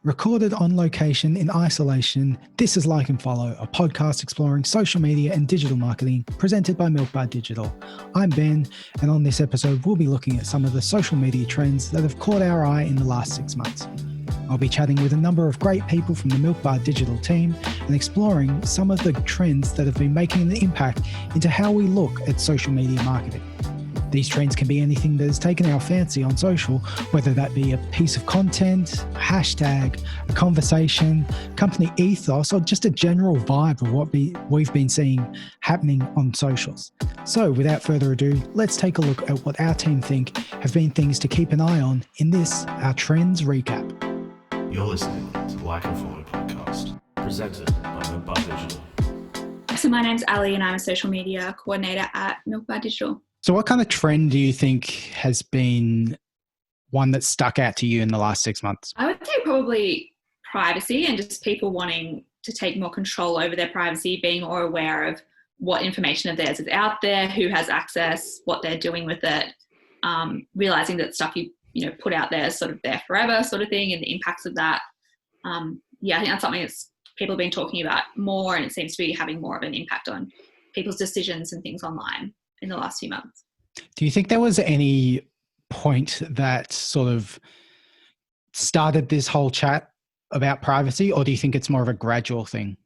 Recorded on location in isolation, this is Like and Follow, a podcast exploring social media and digital marketing presented by Milk Bar Digital. I'm Ben, and on this episode, we'll be looking at some of the social media trends that have caught our eye in the last 6 months. I'll be chatting with a number of great people from the Milk Bar Digital team and exploring some of the trends that have been making an impact into how we look at social media marketing. These trends can be anything that has taken our fancy on social, whether that be a piece of content, a hashtag, a conversation, company ethos, or just a general vibe of what we've been seeing happening on socials. So without further ado, let's take a look at what our team think have been things to keep an eye on in this, our Trends Recap. You're listening to Like and Follow podcast, presented by Milk Bar Digital. So my name's Ali and I'm a social media coordinator at Milk Bar Digital. So what kind of trend do you think has been one that stuck out to you in the last 6 months? I would say probably privacy and just people wanting to take more control over their privacy, being more aware of what information of theirs is out there, who has access, what they're doing with it, realizing that stuff you put out there is sort of there forever sort of thing and the impacts of that. I think that's something that's people have been talking about more, and it seems to be having more of an impact on people's decisions and things online in the last few months. Do you think there was any point that sort of started this whole chat about privacy, or do you think it's more of a gradual thing?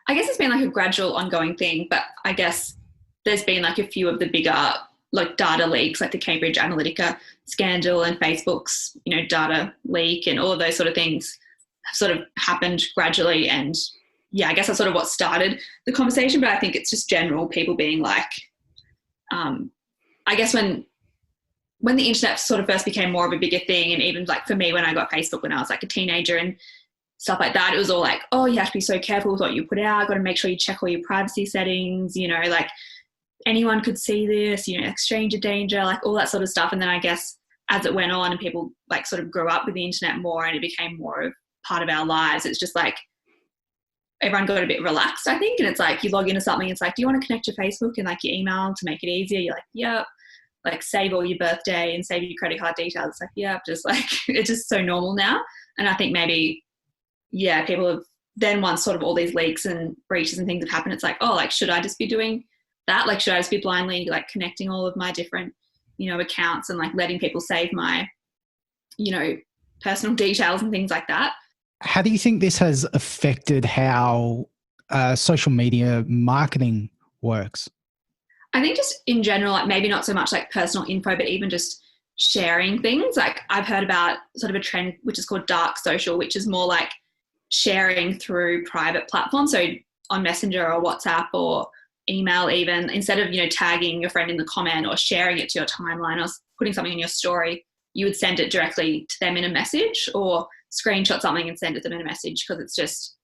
I guess it's been like a gradual ongoing thing, but I guess there's been like a few of the bigger like data leaks, like the Cambridge Analytica scandal and Facebook's, data leak and all of those sort of things have sort of happened gradually. And I guess that's sort of what started the conversation, but I think it's just general people being like, I guess when the internet sort of first became more of a bigger thing, and even like for me when I got Facebook when I was like a teenager and stuff like that, it was all like, oh, you have to be so careful with what you put out, got to make sure you check all your privacy settings, like anyone could see this, like stranger danger, like all that sort of stuff. And then I guess as it went on and people like sort of grew up with the internet more and it became more of part of our lives, it's just like everyone got a bit relaxed, I think. And it's like you log into something, it's like, do you want to connect your Facebook and like your email to make it easier? You're like, yep. Like save all your birthday and save your credit card details. It's like, yep, just like it's just so normal now. And I think maybe, people have then once sort of all these leaks and breaches and things have happened, it's like, oh, like should I just be doing that? Like should I just be blindly like connecting all of my different, accounts and like letting people save my, personal details and things like that? How do you think this has affected how social media marketing works? I think just in general, like maybe not so much like personal info, but even just sharing things. Like I've heard about sort of a trend which is called dark social, which is more like sharing through private platforms. So on Messenger or WhatsApp or email even, instead of, tagging your friend in the comment or sharing it to your timeline or putting something in your story, you would send it directly to them in a message or screenshot something and send it to them in a message, because it's just,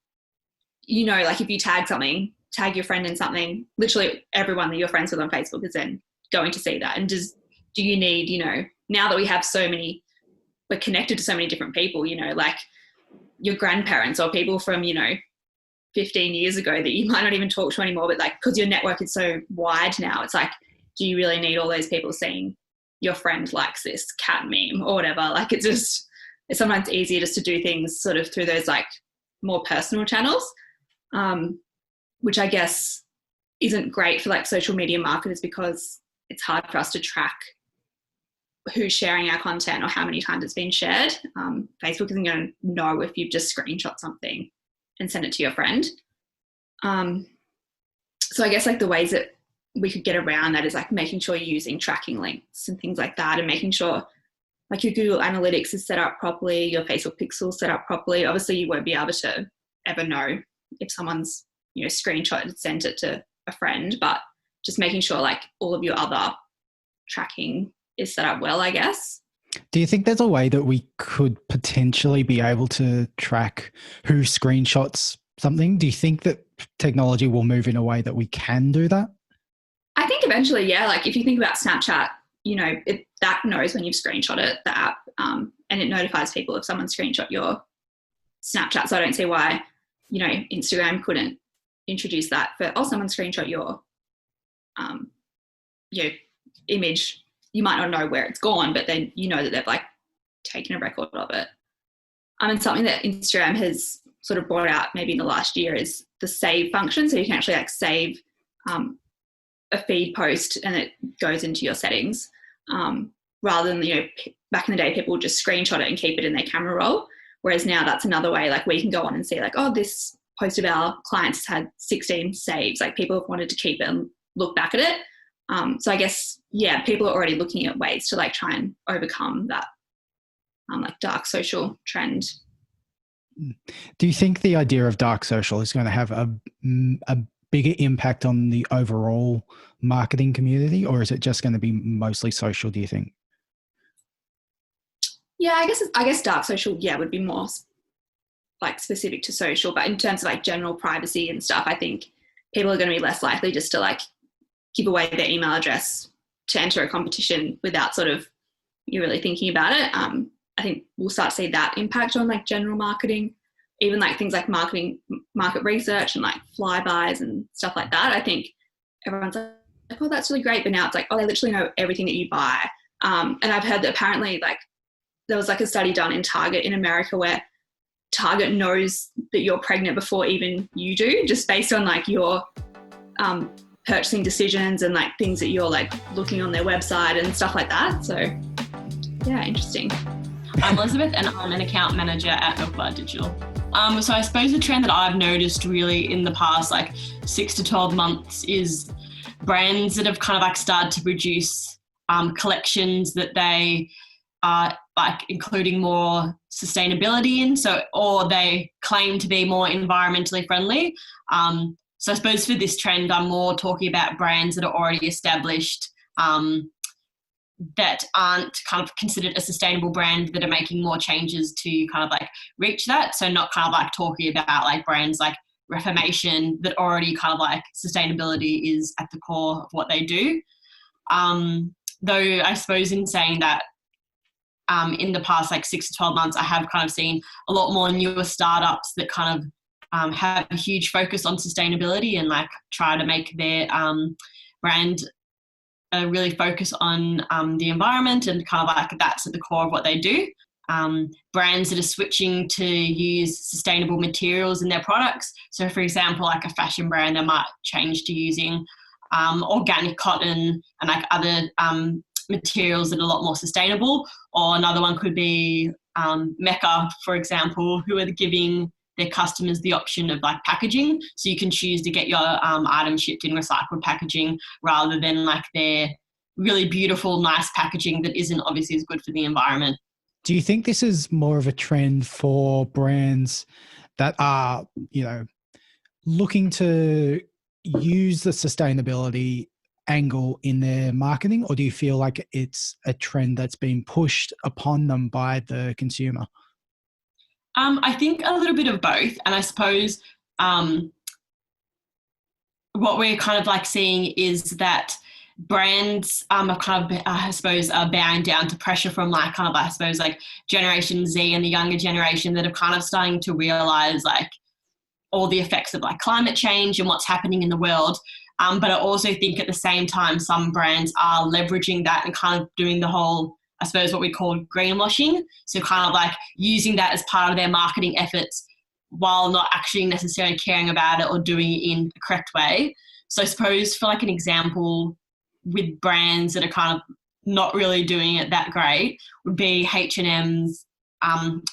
like if you tag your friend in something, literally everyone that you're friends with on Facebook is then going to see that. And do you need, now that we have we're connected to so many different people, like your grandparents or people from, 15 years ago that you might not even talk to anymore, but like, because your network is so wide now, it's like, do you really need all those people seeing your friend likes this cat meme or whatever? Like it's sometimes easier just to do things sort of through those like more personal channels, which I guess isn't great for like social media marketers, because it's hard for us to track who's sharing our content or how many times it's been shared. Facebook isn't going to know if you've just screenshot something and send it to your friend. So I guess like the ways that we could get around that is like making sure you're using tracking links and things like that, and making sure like your Google Analytics is set up properly, your Facebook Pixel set up properly. Obviously you won't be able to ever know if someone's, screenshot and sent it to a friend, but just making sure like all of your other tracking is set up well, I guess. Do you think there's a way that we could potentially be able to track who screenshots something? Do you think that technology will move in a way that we can do that? I think eventually, yeah. Like if you think about Snapchat, that knows when you've screenshot it, the app, and it notifies people if someone screenshot your Snapchat. So I don't see why, Instagram couldn't introduce that for, someone screenshot your image. You might not know where it's gone, but then that they've like taken a record of it. And something that Instagram has sort of brought out maybe in the last year is the save function. So you can actually like save a feed post and it goes into your settings, rather than, you know, back in the day people would just screenshot it and keep it in their camera roll. Whereas now that's another way, like we can go on and see like, oh, this post of our clients has had 16 saves. Like people have wanted to keep it and look back at it. So I guess, yeah, people are already looking at ways to like try and overcome that like dark social trend. Do you think the idea of dark social is going to have a bigger impact on the overall marketing community, or is it just going to be mostly social, do you think? Yeah, I guess dark social, yeah, would be more like specific to social, but in terms of like general privacy and stuff, I think people are going to be less likely just to like give away their email address to enter a competition without sort of you really thinking about it. I think we'll start to see that impact on like general marketing, even like things like market research and like flybys and stuff like that. I think everyone's like, oh, that's really great. But now it's like, oh, they literally know everything that you buy. And I've heard that apparently like there was like a study done in Target in America where Target knows that you're pregnant before even you do, just based on like your purchasing decisions and like things that you're like looking on their website and stuff like that. So yeah, interesting. I'm Elizabeth and I'm an account manager at Milk Bar Digital. So I suppose the trend that I've noticed really in the past like 6 to 12 months is brands that have kind of like started to produce collections that they are like including more sustainability in, so or they claim to be more environmentally friendly. So I suppose for this trend, I'm more talking about brands that are already established, that aren't kind of considered a sustainable brand, that are making more changes to kind of like reach that. So not kind of like talking about like brands like Reformation that already kind of like sustainability is at the core of what they do. Though I suppose in saying that, in the past like 6 to 12 months, I have kind of seen a lot more newer startups that kind of have a huge focus on sustainability and like try to make their brand really focus on the environment, and kind of like that's at the core of what they do. Brands that are switching to use sustainable materials in their products. So for example, like a fashion brand, they might change to using organic cotton and like other materials that are a lot more sustainable. Or another one could be Mecca, for example, who are giving their customers the option of like packaging. So you can choose to get your item shipped in recycled packaging rather than like their really beautiful, nice packaging that isn't obviously as good for the environment. Do you think this is more of a trend for brands that are, you know, looking to use the sustainability angle in their marketing, or do you feel like it's a trend that's being pushed upon them by the consumer? I think a little bit of both. And I suppose what we're kind of like seeing is that brands are kind of, I suppose, are bowing down to pressure from like kind of, I suppose, like Generation Z and the younger generation that are kind of starting to realise like all the effects of like climate change and what's happening in the world. But I also think at the same time, some brands are leveraging that and kind of doing the whole, I suppose, what we call greenwashing. So kind of like using that as part of their marketing efforts while not actually necessarily caring about it or doing it in the correct way. So I suppose for like an example with brands that are kind of not really doing it that great would be H&M's,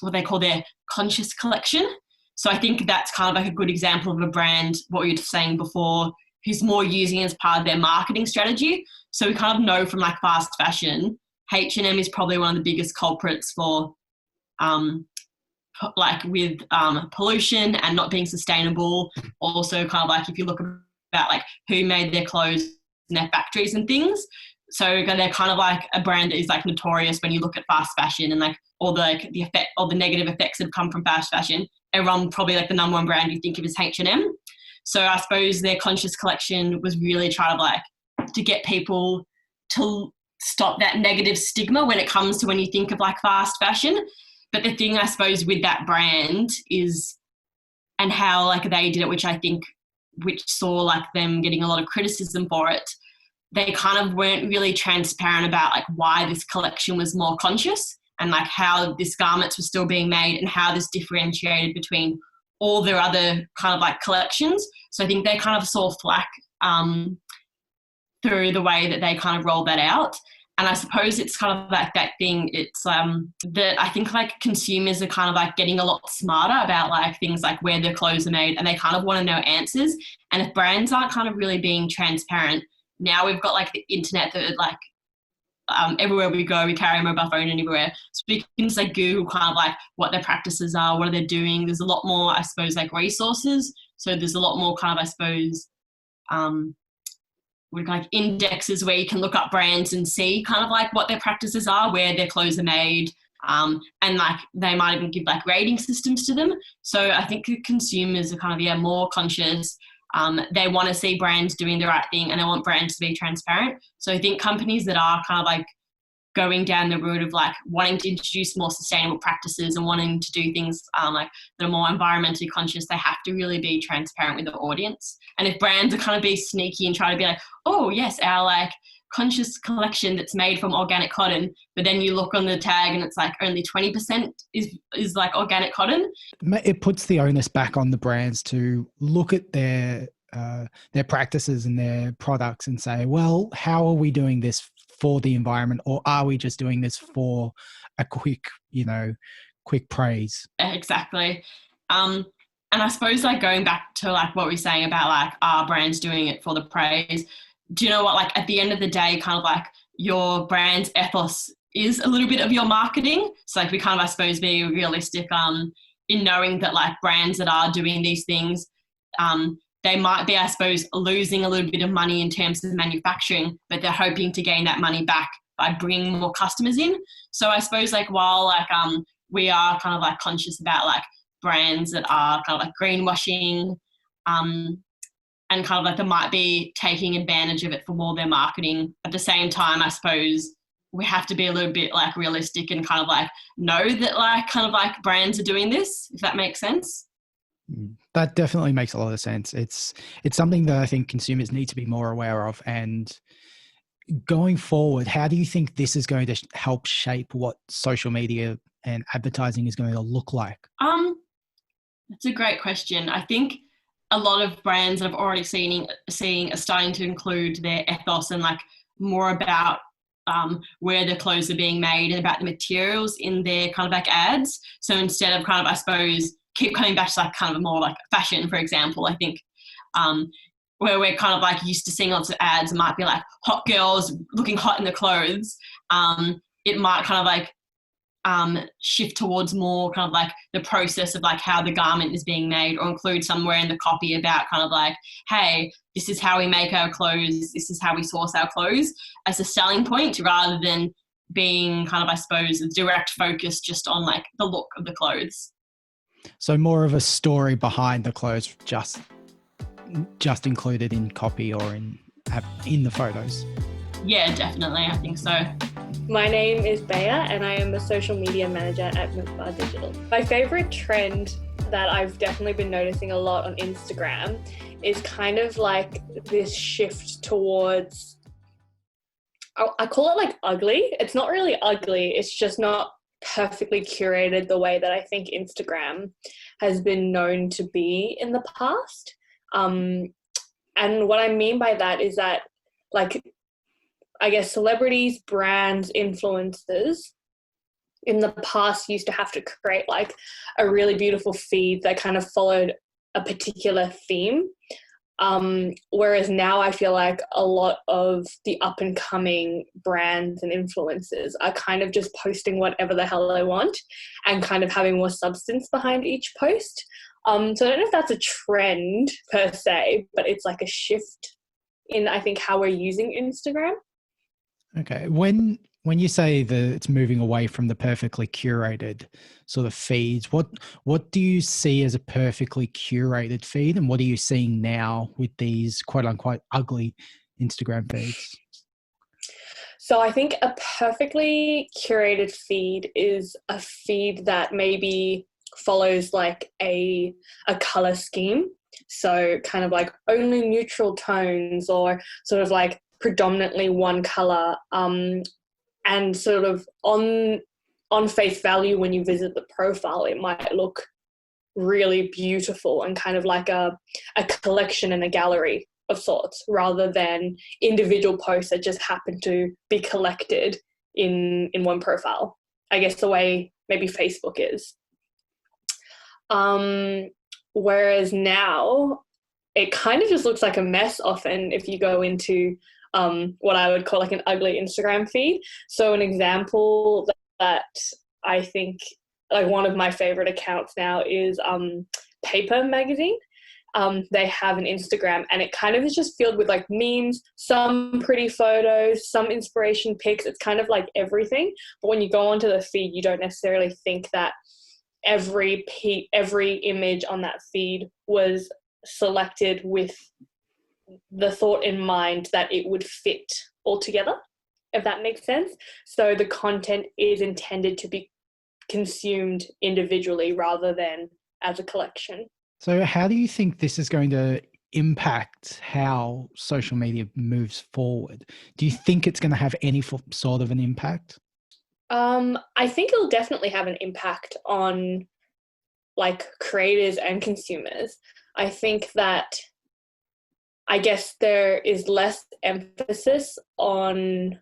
what they call their conscious collection. So I think that's kind of like a good example of a brand, what you were saying before, who's more using it as part of their marketing strategy. So we kind of know from like fast fashion, H&M is probably one of the biggest culprits for like with pollution and not being sustainable. Also kind of like if you look about like who made their clothes in their factories and things. So they're kind of like a brand that is like notorious when you look at fast fashion and like all the like the effect, all the negative effects that have come from fast fashion. Everyone probably like the number one brand you think of is H&M. So I suppose their conscious collection was really trying to like to get people to stop that negative stigma when it comes to when you think of like fast fashion. But the thing I suppose with that brand is, and how like they did it, which I think, which saw like them getting a lot of criticism for it, they kind of weren't really transparent about like why this collection was more conscious. and like how this garments were still being made and how this differentiated between all their other kind of like collections. So I think they kind of saw flack through the way that they kind of rolled that out. And I suppose it's kind of like that thing, it's that I think like consumers are kind of like getting a lot smarter about like things like where their clothes are made, and they kind of want to know answers. And if brands aren't kind of really being transparent, now we've got like the internet that like everywhere we go, we carry a mobile phone anywhere. So we can just like Google kind of like what their practices are, what are they doing. There's a lot more, I suppose, like resources. So there's a lot more kind of, I suppose, with like indexes where you can look up brands and see kind of like what their practices are, where their clothes are made, and like they might even give like rating systems to them. So I think consumers are kind of more conscious. They want to see brands doing the right thing, and they want brands to be transparent. So I think companies that are kind of like going down the route of like wanting to introduce more sustainable practices and wanting to do things like that are more environmentally conscious, they have to really be transparent with the audience. And if brands are kind of be sneaky and try to be like, oh yes, our like conscious collection that's made from organic cotton, but then you look on the tag and it's like only 20% is like organic cotton. It puts the onus back on the brands to look at their practices and their products and say, well, how are we doing this for the environment, or are we just doing this for a quick praise? Exactly. And I suppose like going back to like what we're saying about like, are brands doing it for the praise? Do you know what, like at the end of the day, kind of like your brand's ethos is a little bit of your marketing. So like we kind of, I suppose, be realistic in knowing that like brands that are doing these things, they might be, I suppose, losing a little bit of money in terms of manufacturing, but they're hoping to gain that money back by bringing more customers in. So I suppose like while like we are kind of like conscious about like brands that are kind of like greenwashing, and kind of like they might be taking advantage of it for more their marketing. At the same time, I suppose we have to be a little bit like realistic and kind of like know that like kind of like brands are doing this, if that makes sense. That definitely makes a lot of sense. It's something that I think consumers need to be more aware of. And going forward, how do you think this is going to help shape what social media and advertising is going to look like? That's a great question. I think a lot of brands that I've already seeing are starting to include their ethos and like more about where their clothes are being made and about the materials in their kind of like ads. So instead of kind of, I suppose, keep coming back to like kind of more like fashion, for example, I think where we're kind of like used to seeing lots of ads, it might be like hot girls looking hot in the clothes. It might kind of like shift towards more kind of like the process of like how the garment is being made, or include somewhere in the copy about kind of like, hey, this is how we make our clothes, this is how we source our clothes, as a selling point, rather than being kind of, I suppose, a direct focus just on like the look of the clothes. So more of a story behind the clothes, just included in copy or in the photos. Yeah, definitely. I think so. My name is Bea and I am a social media manager at Milk Bar Digital. My favourite trend that I've definitely been noticing a lot on Instagram is kind of like this shift towards, I call it like ugly. It's not really ugly, it's just not perfectly curated the way that I think Instagram has been known to be in the past. And what I mean by that is that, like, I guess celebrities, brands, influencers in the past used to have to create like a really beautiful feed that kind of followed a particular theme. Whereas now I feel like a lot of the up and coming brands and influencers are kind of just posting whatever the hell they want and kind of having more substance behind each post. So I don't know if that's a trend per se, but it's like a shift in, I think, how we're using Instagram. Okay. When you say that it's moving away from the perfectly curated sort of feeds, what do you see as a perfectly curated feed, and what are you seeing now with these quote unquote ugly Instagram feeds? So I think a perfectly curated feed is a feed that maybe follows like a color scheme. So kind of like only neutral tones, or sort of like predominantly one color, and sort of on on face value, when you visit the profile, it might look really beautiful and kind of like a collection and a gallery of sorts, rather than individual posts that just happen to be collected in one profile. I guess the way maybe Facebook is. Whereas now it kind of just looks like a mess often if you go into what I would call like an ugly Instagram feed. So an example that I think like one of my favorite accounts now is Paper Magazine. They have an Instagram and it kind of is just filled with like memes, some pretty photos, some inspiration pics. It's kind of like everything. But when you go onto the feed, you don't necessarily think that every image on that feed was selected with the thought in mind that it would fit all together, if that makes sense. So the content is intended to be consumed individually rather than as a collection. So how do you think this is going to impact how social media moves forward? Do you think it's going to have any sort of an impact? I think it'll definitely have an impact on like creators and consumers. I think that I guess there is less emphasis on,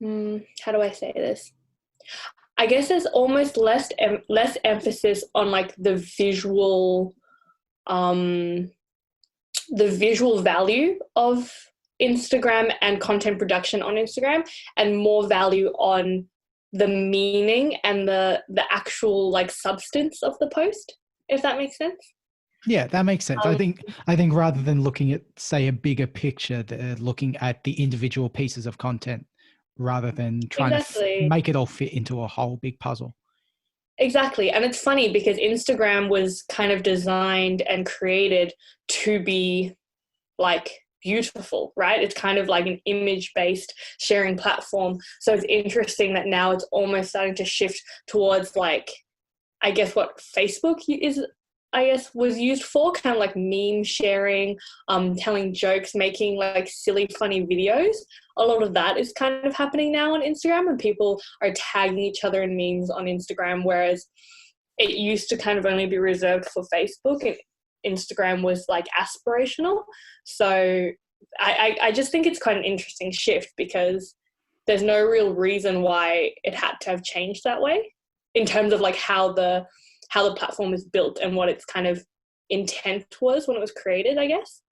how do I say this? I guess there's almost less emphasis on like the visual value of Instagram and content production on Instagram, and more value on the meaning and the actual like substance of the post, if that makes sense. Yeah, that makes sense. I think rather than looking at, say, a bigger picture, they're looking at the individual pieces of content rather than trying to make it all fit into a whole big puzzle. Exactly. And it's funny because Instagram was kind of designed and created to be like beautiful, right? It's kind of like an image-based sharing platform. So it's interesting that now it's almost starting to shift towards like, I guess what Facebook was used for, kind of like meme sharing, telling jokes, making like silly, funny videos. A lot of that is kind of happening now on Instagram, and people are tagging each other in memes on Instagram, whereas it used to kind of only be reserved for Facebook, and Instagram was like aspirational. So I just think it's quite an interesting shift because there's no real reason why it had to have changed that way in terms of like how the platform is built and what its kind of intent was when it was created, I guess.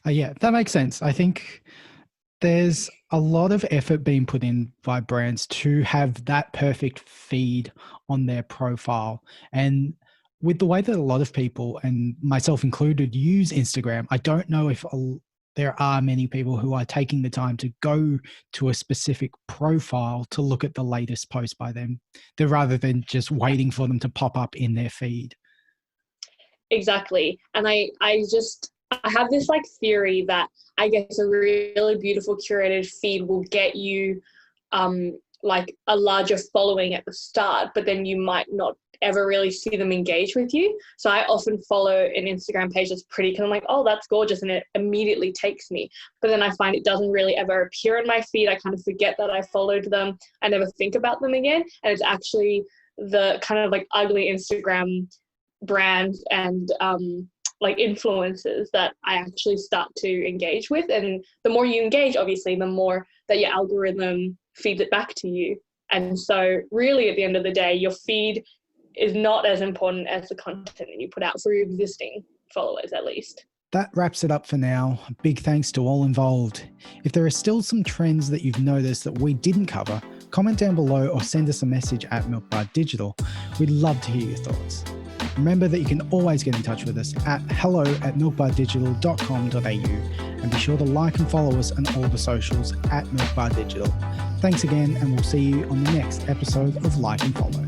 Yeah, that makes sense. I think there's a lot of effort being put in by brands to have that perfect feed on their profile. And with the way that a lot of people, and myself included, use Instagram, I don't know if there are many people who are taking the time to go to a specific profile to look at the latest post by them, rather than just waiting for them to pop up in their feed. Exactly. And I have this like theory that I guess a really beautiful curated feed will get you like a larger following at the start, but then you might not ever really see them engage with you. So I often follow an Instagram page that's pretty, because I'm like, oh, that's gorgeous, and it immediately takes me. But then I find it doesn't really ever appear in my feed. I kind of forget that I followed them. I never think about them again. And it's actually the kind of like ugly Instagram brands and like influencers that I actually start to engage with. And the more you engage, obviously, the more that your algorithm feeds it back to you. And so really at the end of the day, your feed is not as important as the content that you put out for your existing followers, at least. That wraps it up for now. Big thanks to all involved. If there are still some trends that you've noticed that we didn't cover, comment down below or send us a message at Milkbar Digital. We'd love to hear your thoughts. Remember that you can always get in touch with us at hello@milkbardigital.com.au, and be sure to like and follow us on all the socials at Milkbar Digital. Thanks again, and we'll see you on the next episode of Like and Follow.